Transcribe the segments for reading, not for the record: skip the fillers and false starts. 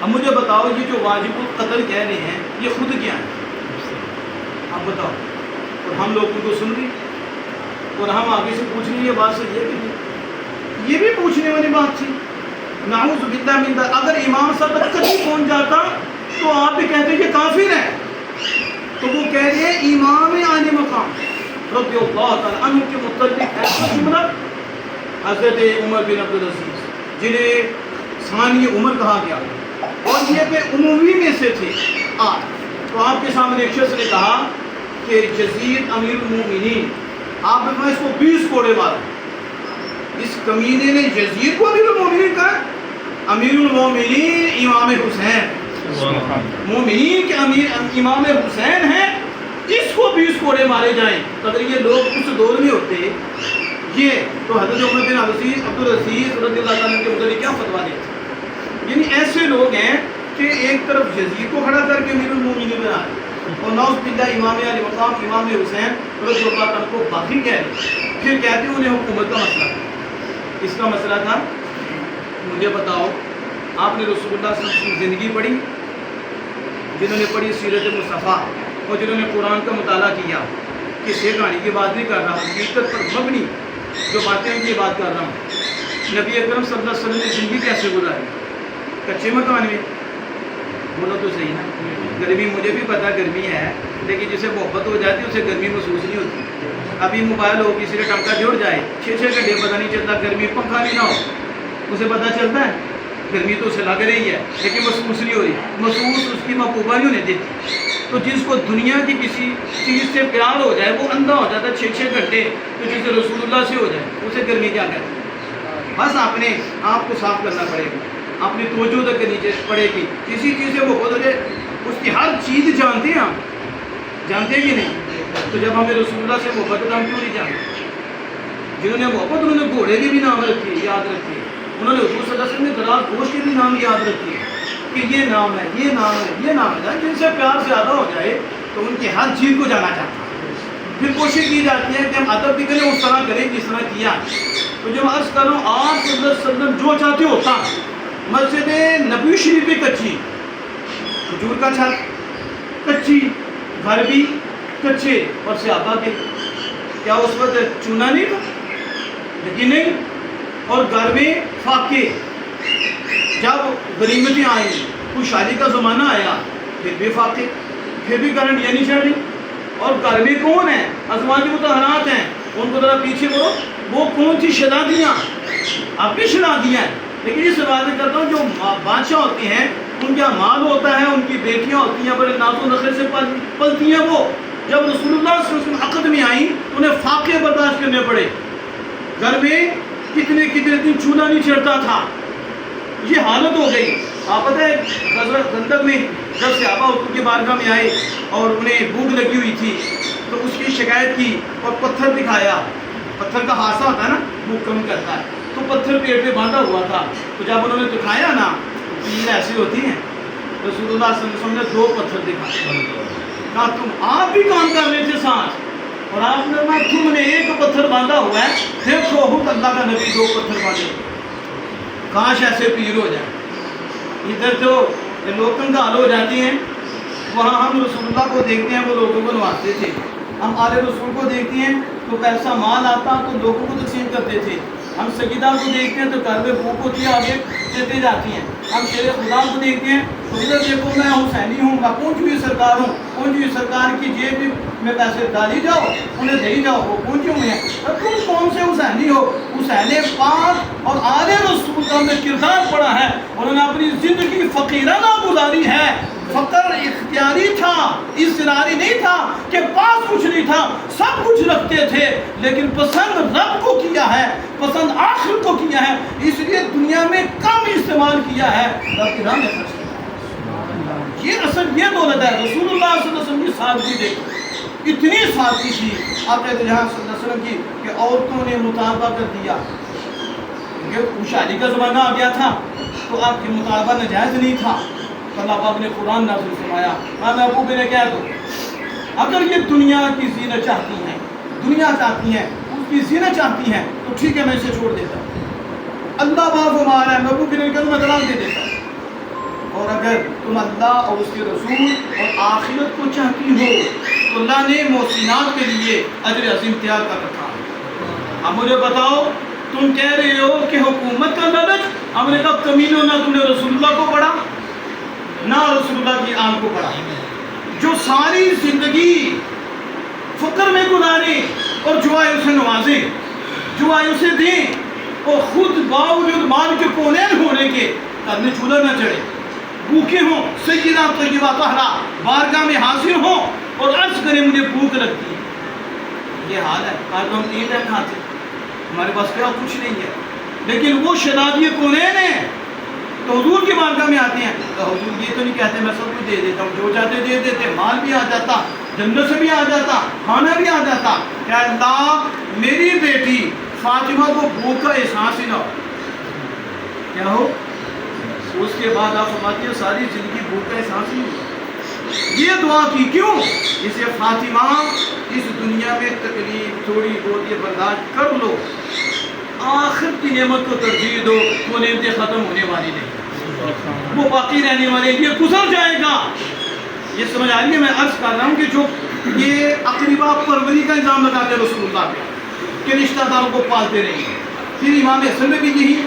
اب مجھے بتاؤ یہ جو واجب القتل کہہ رہے ہیں یہ خود کیا ہے؟ اب بتاؤ. اور ہم لوگ ان کو سن رہے اور ہم آگے سے پوچھ رہے ہیں یہ بات صحیح ہے کہ نہیں؟ یہ بھی پوچھنے والی بات تھی. نعوذ باللہ من ذلک. اگر امام صاحب تک کبھی پہنچ جاتا تو آپ بھی کہتے کہ کافر ہے. تو وہ کہہ رہے ہیں امام عالی مقام رضی اللہ تعالیٰ عنہ کے متعلق ایسا جملہ حضرت عمر بن عبدالعزیز جنہیں ثانی عمر کہا گیا اور یہ کہ عمومی میں سے تھے. تو آپ کے سامنے ایک شخص نے کہا کہ یزید امیر المومنین، آپ نے کہا اس کو 20 کوڑے مارا. اس کمینے نے یزید کو امیر المومنین کہا. امیر المومنین امام حسین، مومنین کے امیر امام حسین ہیں، اس کو 20 کوڑے مارے جائیں. تو اگر یہ لوگ اس دور میں ہوتے یہ تو حضرت عمر بن عبدالعزیز رضی اللہ تعالیٰ کے متعلق کیا فتویٰ دیتے؟ یعنی ایسے لوگ ہیں کہ ایک طرف یزید کو کھڑا کر کے امیر المومنین بنا رہے اور نعوذ باللہ امام علی مقام امام حسین رضی اللہ تعالیٰ کو باقی کہہ رہے، پھر کہتے ہیں انہیں حکومت کا مسئلہ تھا. اس کا مسئلہ تھا. مجھے بتاؤ آپ نے رسول اللہ صلی اللہ علیہ وسلم کی زندگی پڑھی؟ جنہوں نے پڑھی سیرت مصطفیٰ اور جنہوں نے قرآن کا مطالعہ کیا، کسی کہانی کی بات نہیں کر رہا ہوں، حقیقت پر مبنی جو باتیں ان کی بات کر رہا ہوں. نبی اکرم صلی اللہ علیہ وسلم نے زندگی کیسے گزاری؟ کچے مکان میں. بولو تو صحیح نا. گرمی مجھے بھی پتہ گرمی ہے، لیکن جسے محبت ہو جاتی ہے اسے گرمی محسوس نہیں ہوتی. ابھی موبائل ہو کسی نے ٹمکا جوڑ جائے 6 گھنٹے پتہ نہیں چلتا، گرمی پنکھا نہیں نہ ہو اسے پتہ چلتا ہے گرمی تو اسے لگ رہی ہے لیکن محسوس نہیں ہو رہی. محسوس اس کی محبوبہ نہیں ہونے دیتی. تو جس کو دنیا کی کسی چیز سے پیار ہو جائے وہ اندھا ہو جاتا ہے 6 گھنٹے. تو جسے رسول اللہ سے ہو جائے اسے گرمی کیا کہتے ہیں؟ بس اپنے آپ کو صاف کرنا پڑے گا، اپنی توجہ تک نیچے پڑے گی. کسی چیز سے وہ بہت اس کی ہر چیز جانتے ہیں. آپ جانتے ہیں کہ نہیں؟ تو جب ہمیں رسول اللہ سے محبت ہم کیوں نہیں جانتے؟ جنہوں نے محبت انہوں نے گھوڑے کے بھی نام رکھے، یاد رکھیے. انہوں نے حضور صلی اللہ علیہ وسلم نے دراز گوشت کے بھی نام یاد رکھیے کہ یہ نام ہے، یہ نام ہے، یہ نام ہے. جن سے پیار زیادہ ہو جائے تو ان کی ہر چیز کو جانا چاہتا ہے. پھر کوشش کی جاتی ہے کہ ہم ادب بھی کریں اس طرح کریں جس طرح کیا. تو جب عرض کروں آپ صلی اللہ علیہ وسلم جو چاہتے ہوتا. مسجد نبوی شریف بھی کچی، کھجور کا چھت کچی، گھر بھی کچے اور صحابہ کے. کیا اس وقت چونا نہیں تھا؟ لیکن نہیں. اور گھر میں فاقے. جب غنیمتیں آئیں، خوشحالی کا زمانہ آیا، پھر بھی فاقے، پھر بھی کرنٹ یہ نہیں چڑھ رہی. اور گھر میں کون ہیں؟ ازواج مطہرات ہیں. ان کو ذرا پیچھے بولو. وہ کون سی شہزادیاں؟ آپ کی شہزادیاں ہیں. لیکن یہ سوال کرتا ہوں جو بادشاہ ہوتے ہیں ان کا مال ہوتا ہے، ان کی بیٹیاں ہوتی ہیں، بڑے ناز و نخرے سے پلتی ہیں. وہ جب رسول اللہ صلی اللہ علیہ وسلم عقد میں آئیں انہیں فاقے برداشت کرنے پڑے. گھر میں کتنے دن چولہا نہیں چڑھتا تھا. یہ حالت ہو گئی. آپ پتہ ہے غزوہ خندق میں جب صحابہ حضور کی بارگاہ میں آئے اور انہیں بھوک لگی ہوئی تھی تو اس کی شکایت کی اور پتھر دکھایا. پتھر کا حادثہ ہوتا ہے نا، بھوک کم کرتا ہے. تو پتھر پیٹ پہ باندھا ہوا تھا. تو جب انہوں نے دکھایا نا تیر ایسی ہوتی ہیں. رسول اللہ صلی اللہ علیہ وسلم نے 2 پتھر دکھائے. کہا تم آپ بھی کام کر رہے تھے ساتھ، اور آپ نے کہا تم نے 1 پتھر باندھا ہوا ہے. دیکھو خود اللہ کا نبی 2 پتھر باندھے. کاش ایسے پیر ہو جائیں. ادھر تو لوگ کنگال ہو جاتے ہیں، وہاں ہم رسول اللہ کو دیکھتے ہیں وہ لوگوں کو نوازتے تھے. ہم آل رسول کو دیکھتے ہیں تو پیسہ مال آتا تو لوگوں کو تقسیم کرتے تھے. ہم سیدہ کو دیکھتے ہیں تو گھر میں بھوک ہوتی ہے آگے دیتے جاتی ہیں. ہم شیر خدا کو دیکھتے ہیں تو ادھر دیکھو میں حسینی ہوں، میں پہنچوئی سرکار ہوں، پہنچوئی سرکار کی جیب میں پیسے ڈالی جاؤ انہیں دے جاؤ، وہ پہنچے ہوئے ہیں. اور تم کون سے حسینی ہو؟ حسین پاک اور آل رسول کا میں کردار پڑا ہے. انہوں نے اپنی زندگی فقیرانہ گزاری ہے. فقر اختیاری تھا، اضطراری نہیں تھا کہ پاس کچھ نہیں تھا، سب کچھ رکھتے تھے لیکن پسند رب کو کیا ہے، پسند آخر کو کیا ہے. اس لیے دنیا میں کم استعمال کیا ہے، رب کی راہ میں خرچ کیا. یہ اصل یہ دولت ہے. رسول اللہ صلی اللہ علیہ وسلم کی سادگی دیکھو، اتنی سادگی تھی آپ نے جہاں صلی اللہ علیہ وسلم کی کہ عورتوں نے مطالبہ کر دیا. خوشحالی کا زمانہ آ گیا تھا تو آپ کی مطالبہ ناجائز نہیں تھا. اللہ پاک نے قرآن نازل فرمایا ماں محبوب نے کہہ دو اگر یہ دنیا کی زینت چاہتی ہیں، دنیا چاہتی ہیں، اس کی زینت چاہتی ہیں تو ٹھیک ہے میں اسے چھوڑ دیتا ہوں. اللہ پاک فرما رہا ہے محبوب نے کہا میں طلاق دے دیتا ہوں. اور اگر تم اللہ اور اس کے رسول اور آخرت کو چاہتی ہو تو اللہ نے محسنات کے لیے اجر عظیم تیار کر رکھا ہے۔ اب مجھے بتاؤ، تم کہہ رہے ہو کہ حکومت کا لالچ، ہم نے کہا کمینوں، نہ تم نے رسول اللہ کو پڑھا نہ رسول اللہ کی آن کو پڑھا، جو ساری زندگی فقر میں گزارے اور جو آئے اسے نوازیں، جو آئے اسے دیں، اور خود باوجود مال کے کونین ہونے کے کرنے چولہا نہ چڑھے، بھوکے ہوں، سیدہ طیبہ طاہرہ بارگاہ میں حاضر ہوں اور عرض کریں مجھے بھوک لگتی ہے۔ یہ حال ہے، آج تو ہم 3 ٹائم کھاتے ہیں، ہمارے پاس کیا کچھ نہیں ہے، لیکن وہ شدادی کونین ہیں تو حضور کی بارگاہ میں آتے ہیں تو حضور یہ تو نہیں کہتے میں سب کچھ دے دیتا ہوں، جو چاہتے دے دیتے، مال بھی آ جاتا، جنت سے بھی آ جاتا، کھانا بھی آ جاتا، کہ اللہ میری بیٹی فاطمہ کو بھوک کا احساس ہی نہ ہو، کیا ہو؟ اس کے بعد آپ فرماتی ہیں ساری زندگی بھوک کا احساس ہی نہیں۔ یہ دعا کی کیوں؟ اسے فاطمہ اس دنیا میں تکلیف تھوڑی بہت یہ برداشت کر لو، آخر کی نعمت کو ترجیح دو، وہ نعمتیں ختم ہونے والی نہیں، وہ باقی رہنے والے، یہ گزر جائے گا۔ یہ سمجھ آ رہی ہے؟ میں عرض کر رہا ہوں کہ جو یہ اقربا پروری کا الزام لگاتے ہیں رسول اللہ پہ کہ رشتہ داروں کو پالتے رہیں گے، پھر امام حسن میں بھی یہی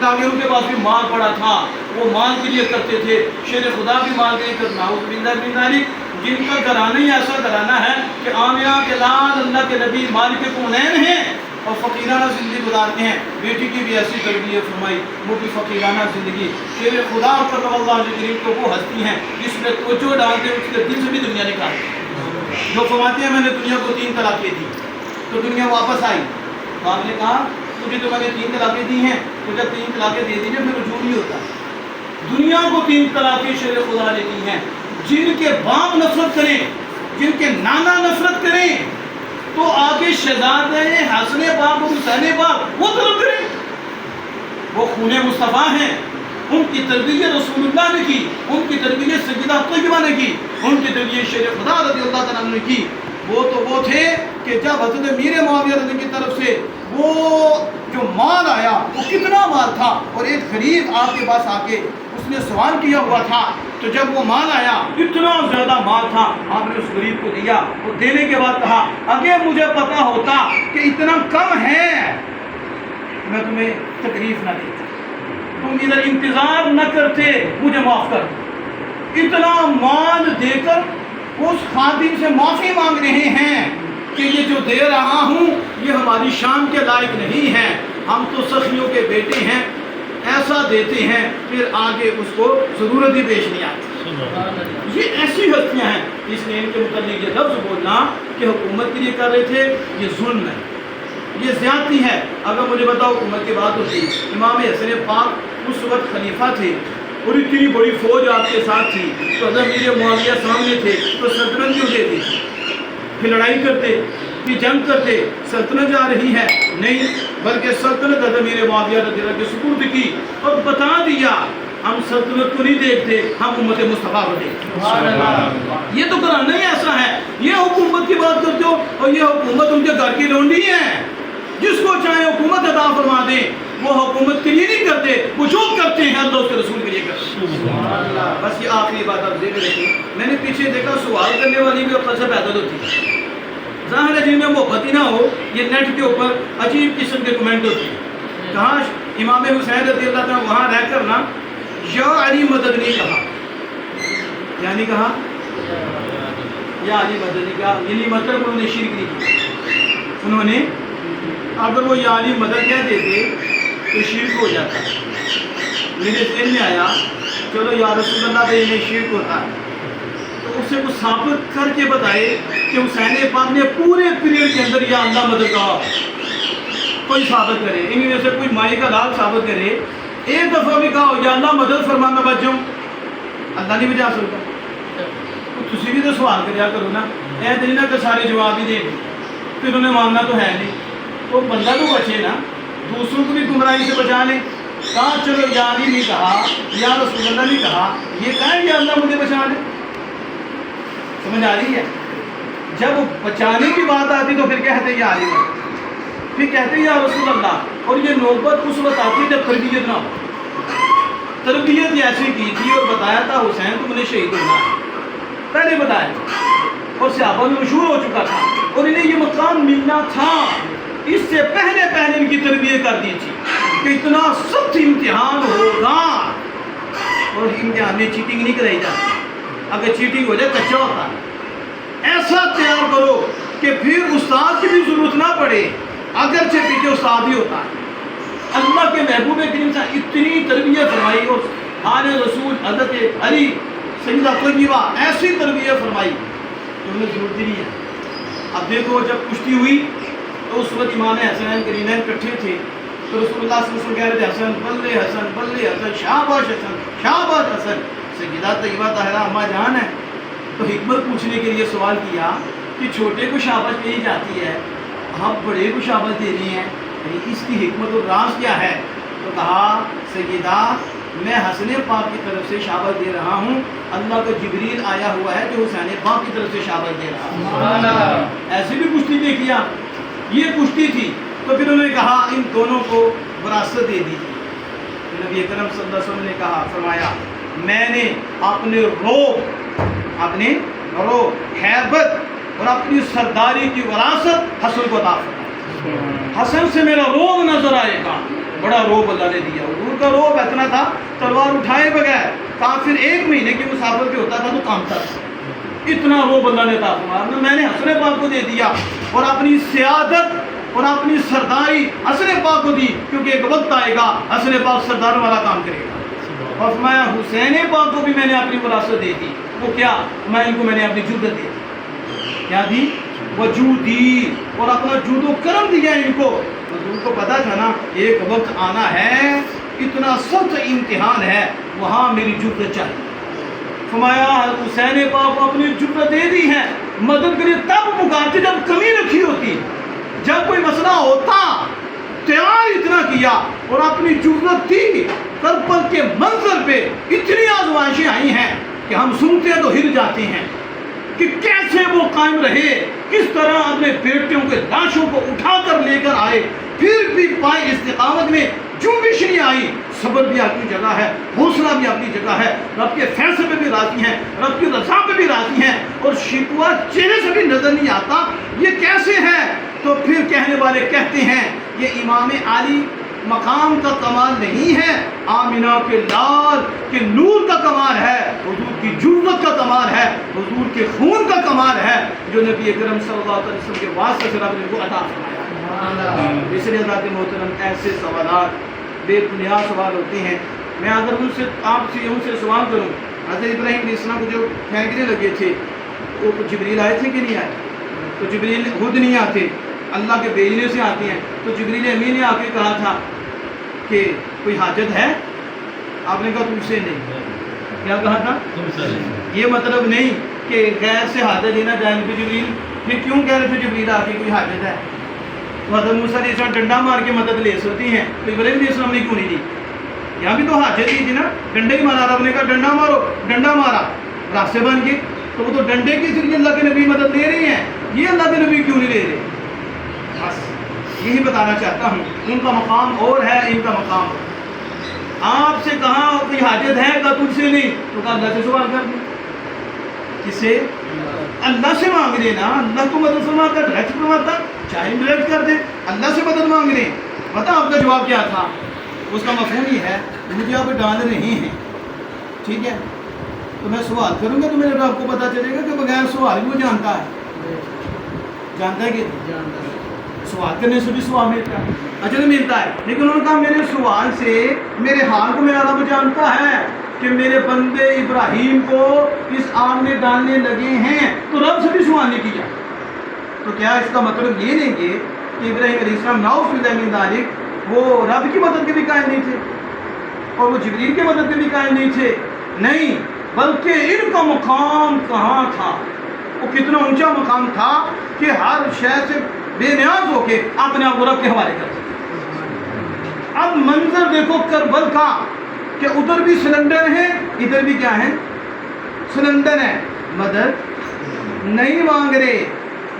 لاغروں کے پاس بھی مال پڑا تھا، وہ مال کے لیے کرتے تھے، شیر خدا بھی مال کے لیے کرنا، جن کا گھرانہ ہی ایسا گھرانہ ہے کہ آمنہ کے لال اللہ کے نبی مالک کونین ہیں اور فقیرانہ زندگی گزارتے ہیں۔ بیٹی کی بھی ایسی تربیت فرمائی، وہ بھی فقیرانہ زندگی۔ شیر خدا کرم اللہ علیہ کریم تو وہ ہستی ہیں جس میں توجہ ڈالتے ہیں، اس کے دل سے بھی دنیا نکالتے، جو فرماتے ہیں میں نے دنیا کو 3 طلاقیں دی تو دنیا واپس آئی، تو آپ نے کہا تجھے تو میں نے 3 طلاقیں دی ہیں، تو جب 3 طلاقیں دے دی نا پھر رجوع نہیں ہوتا۔ دنیا کو 3 طلاقیں شیر خدا نے دی ہیں، جن کے باپ نفرت کریں، جن کے نانا نفرت کریں تو آگے شہزادے حسن باپ اور حسین باپ وہ طلب کریں، وہ خون مصطفیٰ ہیں، ان کی تربیت رسول اللہ نے کی، ان کی تربیت سیدہ طیبہ نے کی، ان کی تربیت شیر خدا رضی اللہ تعالیٰ نے کی۔ وہ تو وہ تھے کہ جب حضرت میر معاویہ رضی کی طرف سے وہ جو مال آیا، وہ کتنا مال تھا، اور ایک غریب آپ کے پاس آ کے اس نے سوال کیا ہوا تھا، تو جب وہ مال آیا اتنا زیادہ مال تھا، آپ نے اس غریب کو دیا، وہ دینے کے بعد کہا اگر مجھے پتا ہوتا کہ اتنا کم ہے میں تمہیں تکلیف نہ دیتا، تم ادھر انتظار نہ کرتے، مجھے معاف کر۔ اتنا مال دے کر اس خادم سے معافی مانگ رہے ہیں کہ یہ جو دے رہا ہوں یہ ہماری شان کے لائق نہیں ہے، ہم تو سخیوں کے بیٹے ہیں، ایسا دیتے ہیں پھر آگے اس کو ضرورت ہی پیش نہیں آتی۔ یہ ایسی ہستیاں ہیں، اس نے ان کے متعلق یہ لفظ بولنا کہ حکومت کے لیے کر رہے تھے، یہ ظلم ہے، یہ زیادتی ہے۔ اگر مجھے بتاؤ حکومت کی بات ہوتی، امام حسن پاک اس وقت خلیفہ تھے اور اتنی بڑی فوج آپ کے ساتھ تھی، تو اگر میرے معاویہ سامنے تھے تو سلطنت کیوں دیتی؟ پھر لڑائی کرتے، پھر جنگ کرتے، سلطنت جا رہی ہے نہیں، بلکہ سلطنت حضرت میرے معاویہ رضی اللہ کے سپرد کی اور بتا دیا ہم سلطنت کو نہیں دیکھتے، ہم امت مصطفیٰ کو دیکھتے۔ یہ تو کرانا ہی ایسا ہے، یہ حکومت کی بات کرتے ہو اور یہ حکومت ان کے گھر کی لونڈی ہے، جس کو چاہے حکومت عطا فرما دیں، وہ حکومت کے لیے نہیں کرتے، وہ جو کرتے ہیں اللہ اس کے رسول کے لیے کرتے ہیں۔ بس یہ آخری بات آپ دیکھ رہے تھے، میں نے پیچھے دیکھا سوال کرنے والی بھی اپنے سے پیدل ہوتی ہے، ظاہر ہے جن میں محبت ہی نہ ہو یہ نیٹ کے اوپر عجیب قسم کے کمنٹ ہوتے ہیں۔ کہاں امام حسین رضی اللہ تعالیٰ وہاں رہ کر نا یا علی مدد نہیں کہا، کیا نہیں کہا؟ یا علی مدد نہیں کہا، یعنی مطلب انہوں نے شرک نہیں کیا، انہوں نے اگر وہ یا علی مدد کہہ دیتے تو شرک ہو جاتا۔ میرے ذہن میں آیا چلو یا رسول اللہ پہ انہیں شرک ہوتا ہے تو اس سے کچھ ثابت کر کے بتائے کہ حسین پاک نے پورے پیریڈ کے اندر یا اللہ مدد کہا، کوئی ثابت کرے، ان میں سے کوئی مائی کا لال ثابت کرے، ایک دفعہ بھی کہا یا اللہ مدد فرما میں بچ جاؤں، اللہ نہیں بچا سکتا۔ تسی بھی تو سوال کریا کرو نا، اے تو نہیں نا کہ سارے جواب ہی دے دیں، پھر انہیں ماننا تو ہے نہیں، تو بندہ تو بچے نا، دوسروں کو بھی گمراہی سے بچا لیں۔ کہا چلو یا علی نہیں کہا، یا رسول اللہ نہیں کہا، یہ کہیں یا اللہ مجھے بچا لے۔ سمجھ آ رہی ہے؟ جب بچانے کی بات آتی تو پھر کہتے یا علی مدد، پھر کہتے یا رسول اللہ، اور یہ نوبت اس وقت آتی جب تربیت نہ ہو، تربیت ایسی کی تھی اور بتایا تھا حسین تم نے شہید ہونا ہے، پہلے بتایا، اور صحابہ میں مشہور ہو چکا تھا اور انہیں یہ مقام ملنا تھا، اس سے پہلے ان کی تربیت کر دی تھی کہ اتنا سخت امتحان ہوگا اور امتحان میں چیٹنگ نہیں کرائی جاتی، اگر چیٹنگ ہو جائے کچا ہوتا ہے، ایسا تیار کرو کہ پھر استاد کی بھی ضرورت نہ پڑے، اگرچہ پیچھے استاد ہی ہوتا ہے۔ اللہ کے محبوب کریم سے اتنی تربیت فرمائی اور آل رسول حضرت علی سیدہ طیبہ ایسی تربیت فرمائی کہ انہیں ضرورت ہی نہیں ہے۔ اب دیکھو جب کشتی ہوئی تو اس وقت امام حسنین کرینین اکٹھے تھے، تو رسول اللہ صلی اللہ علیہ وسلم کہہ رہے تھے حسن بلے حسن بلے حسن شاباش حسن شاباش حسن، سیدہ طیبہ طاہرہ اماں جان ہے، تو حکمت پوچھنے کے لیے سوال کیا کہ چھوٹے کو شاباش کہی جاتی ہے، آپ بڑے کو شاباش دے رہی ہیں، اس کی حکمت اور راز کیا ہے؟ تو کہا سیدہ میں حسن پاک کی طرف سے شاباش دے رہا ہوں، اللہ کا جبریل آیا ہوا ہے جو حسین پاک کی طرف سے شاباش دے رہا ہے۔ ایسی بھی کشتی دیکھیا، یہ کشتی تھی، تو پھر انہوں نے کہا ان دونوں کو وراثت دے دیجیے۔ نبی اکرم صلی اللہ علیہ وسلم نے کہا فرمایا میں نے اپنے روب ہیبت اور اپنی سرداری کی وراثت حسن کو عطا فرمائی، حسن سے میرا روب نظر آئے گا، بڑا روب اللہ نے دیا۔ حضور کا روب اتنا تھا تلوار اٹھائے بغیر کافر 1 مہینے کی مسافر پہ ہوتا تھا تو کامتا تھا، اتنا روب اللہ نے عطا فرمایا۔ میں نے حسن پاک کو دے دیا اور اپنی سیادت اور اپنی سرداری حسن پاک کو دی، کیونکہ ایک وقت آئے گا حسن پاک سردار والا کام کرے گا۔ اور فرمایا حسین پاک کو بھی میں نے اپنی وراثت دے دی، وہ کیا؟ میں نے اپنی جرت دے دی، کیا دی؟ وجودی، اور اپنا جود و کرم دیا ان کو۔ حضور کو پتا تھا نا ایک وقت آنا ہے، اتنا سخت امتحان ہے، وہاں میری جرت چاہیے۔ فرمایا حسین پاک کو اپنی جرت دے دی ہے، مدد کے لیے تب پکارتے جب کمی رکھی ہوتی، جب کوئی مسئلہ ہوتا تیار اتنا کیا اور اپنی جرت دی۔ کربل کے منظر پہ اتنی آزمائشیں آئی ہیں کہ ہم سنتے ہیں تو ہل جاتے ہیں کہ کیسے وہ قائم رہے، کس طرح اپنے بیٹوں کے لاشوں کو اٹھا کر لے کر آئے، پھر بھی پائے استقامت میں جنبش نہیں آئی۔ صبر بھی اپنی جگہ ہے، حوصلہ بھی اپنی جگہ ہے، رب کے فیصلے پہ بھی راضی ہیں، رب کی رضا پہ بھی راضی ہیں، اور شکوہ چہرے سے بھی نظر نہیں آتا۔ یہ کیسے ہے؟ تو پھر کہنے والے کہتے ہیں یہ امام علی مقام کا کمال نہیں ہے، آمنہ کے لال کے نور کا کمال ہے، حضور کی جرت کا کمال ہے، حضور کے خون کا کمال ہے، جو نبی اکرم صلی اللہ علیہ وسلم کے واسطے سے رب نے کو عطا فرمایا۔ اس لیے حضرات محترم ایسے سوالات بے بنیاد سوال ہوتے ہیں۔ میں اگر آپ سے سوال کروں، حضرت ابراہیم علیہ السلام کو جو پھینکنے لگے تھے وہ جبریل آئے تھے کہ نہیں آئے؟ تو جبریل خود نہیں آتے، اللہ کے بھیجنے سے آتے ہیں۔ تو جبریل امین نے آ کے کہا تھا کہ کوئی حاجت ہے؟ آپ نے کہا تم سے نہیں۔ کیا کہا تھا؟ یہ مطلب نہیں کہ غیر سے حاجت لینا جائیں گے جبریل، پھر کیوں کہہ رہے تھے جبریل آ کے کوئی حاجت ہے؟ حضرت موسیٰ علیہ السلام ڈنڈا مار کے مدد لے سکتی ہیں، تو ابراہیم علیہ السلام نے کیوں نہیں دی؟ یہاں بھی تو حاجت ہی تھی نا، ڈنڈے ہی مارا، رب نے کہا ڈنڈا مارو، ڈنڈا مارا، راستے بن گئے۔ تو وہ تو ڈنڈے کے ذریعے اللہ کے نبی مدد لے رہے ہیں، یہ اللہ کے نبی کیوں نہیں لے رہے؟ بس یہی بتانا چاہتا ہوں، ان کا مقام اور ہے، ان کا مقام اور۔ آپ سے کہا کوئی حاجت ہے؟ کہا تجھ سے نہیں، تو کہا اللہ سے سوال کر دیں۔ کس سے؟ اللہ سے مانگ لیں نا، اللہ کو مدد فرماتا، ڈائریکٹ فرماتا، چاہے ڈائریکٹ کر دے، اللہ سے مدد مانگ لیں۔ پتہ آپ کا جواب کیا تھا؟ اس کا مفہوم یہ ہے مجھے آپ ڈال رہے ہیں، ٹھیک ہے، تو میں سوال کروں گا تو میرے رب کو پتہ چلے گا کہ بغیر سوال بھی وہ جانتا ہے، جانتا ہے کہ جانتا ہے، سوال کرنے سے بھی سوال ملتا ہے، اچھا تو ملتا ہے، لیکن انہوں نے کہا میرے سوال سے میرے حال کو میرا رب جانتا ہے کہ میرے بندے ابراہیم کو اس آگ میں ڈالنے لگے ہیں، تو رب سے بھی سوال نہیں کیا۔ تو کیا اس کا مطلب یہ نہیں کہ ابراہیم علیہ السلام نعوذ باللہ من ذالک وہ رب کی مدد کے بھی قائل نہیں تھے اور وہ جبریل کی مدد کے بھی قائل نہیں تھے؟ نہیں، بلکہ ان کا مقام کہاں تھا؟ وہ کتنا اونچا مقام تھا کہ ہر شے سے بے نیاز ہو کے اپنے آپ کو رب کے حوالے کرتے تھے۔ اب منظر دیکھو کربل کا کہ ادھر بھی سلنڈر ہے، ادھر بھی کیا ہے؟ سلنڈر ہے، مدد نہیں مانگ رہے،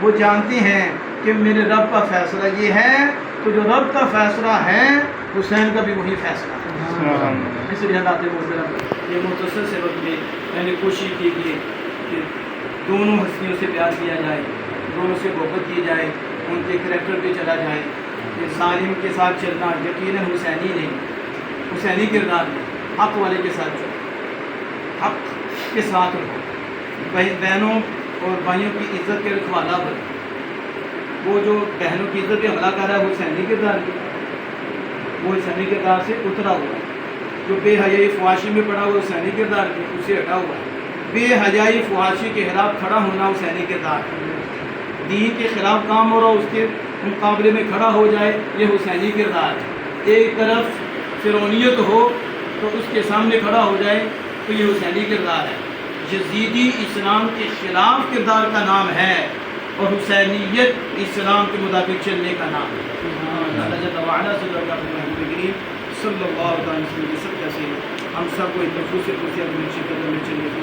وہ جانتے ہیں کہ میرے رب کا فیصلہ یہ ہے، تو جو رب کا فیصلہ ہے حسین کا بھی وہی فیصلہ ہے. اس لیے حضرات محترم یہ مختصر سے وقت میں میں نے کوشش کی کہ دونوں ہستیوں سے پیار کیا جائے, دونوں سے محبت کی جائے, ان کے کریکٹر پہ چلا جائے. کہ ظالم کے ساتھ چلنا یقیناً حسینی نہیں, حسینی کردار نہیں, حق والے کے ساتھ چلو, حق کے ساتھ رہو, بہنوں اور بھائیوں کی عزت کے رکھوالا بنو. وہ جو بہنوں کی عزت پہ حملہ کر رہا ہے وہ حسینی کردار کی, وہ حسینی کردار سے اترا ہوا ہے. جو بے حیائی فحاشی میں پڑا ہوا حسینی کردار کی, اس سے ہٹا ہوا ہے. بے حیائی فحاشی کے خلاف کھڑا ہونا حسینی کردار ہے. دین کے خلاف کام ہو رہا اس کے مقابلے میں کھڑا ہو جائے, یہ حسینی کردار ہے. ایک طرف فرعونیت ہو تو اس کے سامنے کھڑا ہو جائے تو یہ حسینی کردار ہے. یزیدی اسلام کے خلاف کردار کا نام ہے اور حسینیت اسلام کے مطابق چلنے کا نام ہے. اللہ جل وعلا صلی اللہ علیہ وسلم صلی اللہ علیہ وسلم کی سب سے ہم سب کو ایک مخصوص سے اپنی شکل میں چلنے کی